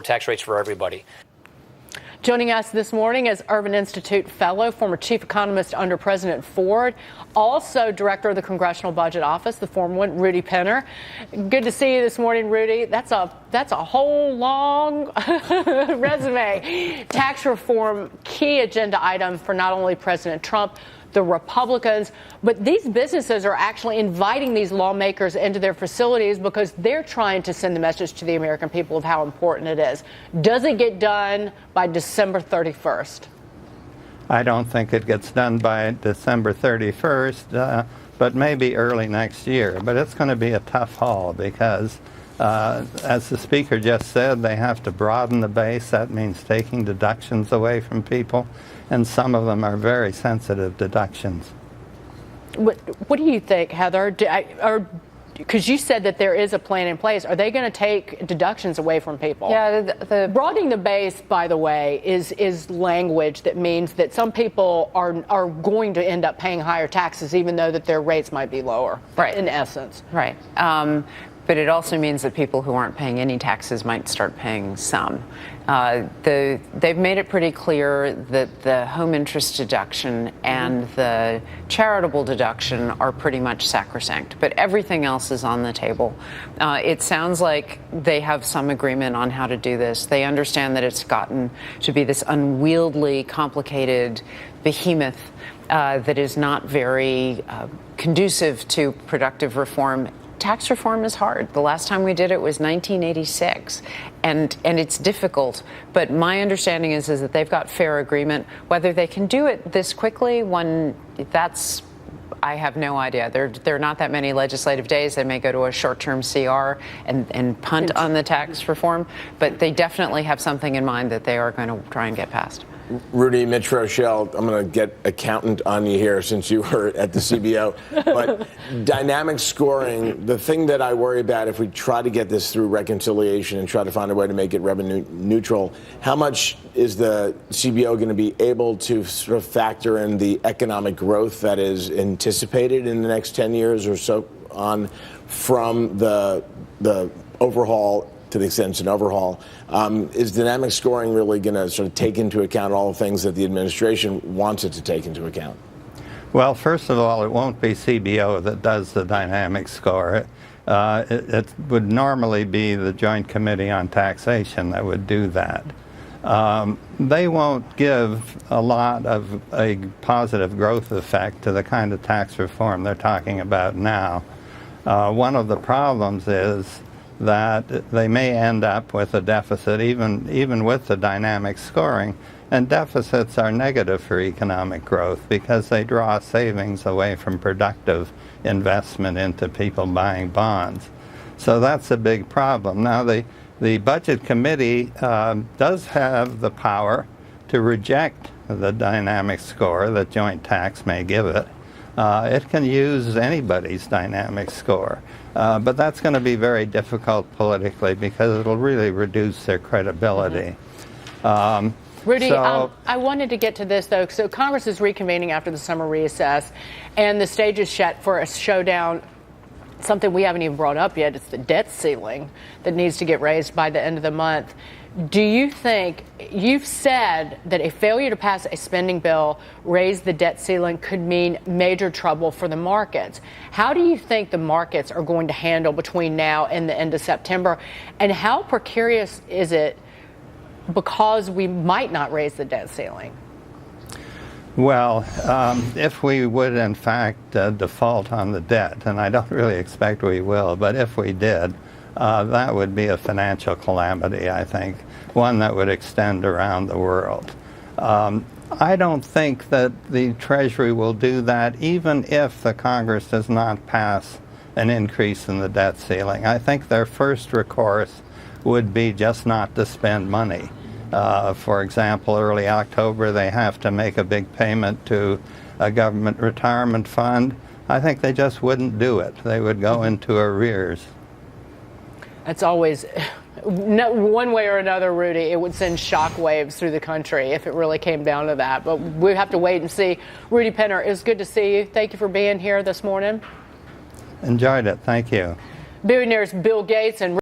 tax rates for everybody. Joining us this morning is Urban Institute fellow, former chief economist under President Ford, also director of the Congressional Budget Office, the former one, Rudy Penner. Good to see you this morning, Rudy. That's a whole long resume. Tax reform, key agenda item for not only President Trump, the Republicans, but these businesses are actually inviting these lawmakers into their facilities because they're trying to send the message to the American people of how important it is. Does it get done by December 31st? I don't think it gets done by December 31st, but maybe early next year. But it's going to be a tough haul because, as the speaker just said, they have to broaden the base. That means taking deductions away from people, and some of them are very sensitive deductions. What do you think, Heather? Because you said that there is a plan in place. Are they going to take deductions away from people? Yeah, the broadening the base, by the way, is language that means that some people are going to end up paying higher taxes, even though that their rates might be lower. Right. In essence. Right. But it also means that people who aren't paying any taxes might start paying some. They've made it pretty clear that the home interest deduction and the charitable deduction are pretty much sacrosanct, but everything else is on the table. It sounds like they have some agreement on how to do this. They understand that it's gotten to be this unwieldy, complicated behemoth that is not very conducive to productive reform. Tax reform is hard. The last time we did it was 1986, and it's difficult. But my understanding is that they've got fair agreement. Whether they can do it this quickly, I have no idea. There are not that many legislative days. They may go to a short-term CR and punt on the tax reform, but they definitely have something in mind that they are going to try and get passed. Rudy, Mitch Rochelle, I'm going to get accountant on you here since you were at the CBO. But dynamic scoring, the thing that I worry about if we try to get this through reconciliation and try to find a way to make it revenue neutral, how much is the CBO going to be able to sort of factor in the economic growth that is anticipated in the next 10 years or so on from the overhaul? To the extent it's an overhaul, is dynamic scoring really going to sort of take into account all the things that the administration wants it to take into account? Well, first of all, it won't be CBO that does the dynamic score. It would normally be the Joint Committee on Taxation that would do that. They won't give a lot of a positive growth effect to the kind of tax reform they're talking about now. One of the problems is that they may end up with a deficit even with the dynamic scoring, and deficits are negative for economic growth because they draw savings away from productive investment into people buying bonds. So that's a big problem. Now the Budget Committee does have the power to reject the dynamic score that joint tax may give it. It can use anybody's dynamic score. But that's going to be very difficult politically because it'll really reduce their credibility. Rudy, I wanted to get to this, though. So Congress is reconvening after the summer recess, and the stage is set for a showdown. Something we haven't even brought up yet. It's the debt ceiling that needs to get raised by the end of the month. Do you think, you've said that a failure to pass a spending bill, raise the debt ceiling, could mean major trouble for the markets. How do you think the markets are going to handle between now and the end of September? And how precarious is it because we might not raise the debt ceiling? Well, if we would, in fact, default on the debt, and I don't really expect we will, but if we did, that would be a financial calamity, I think, one that would extend around the world. I don't think that the Treasury will do that, even if the Congress does not pass an increase in the debt ceiling. I think their first recourse would be just not to spend money. For example, early October, they have to make a big payment to a government retirement fund. I think they just wouldn't do it. They would go into arrears. It's always, one way or another, Rudy, it would send shock waves through the country if it really came down to that. But we have to wait and see. Rudy Penner, it's good to see you. Thank you for being here this morning. Enjoyed it. Thank you. Billionaires Bill Gates and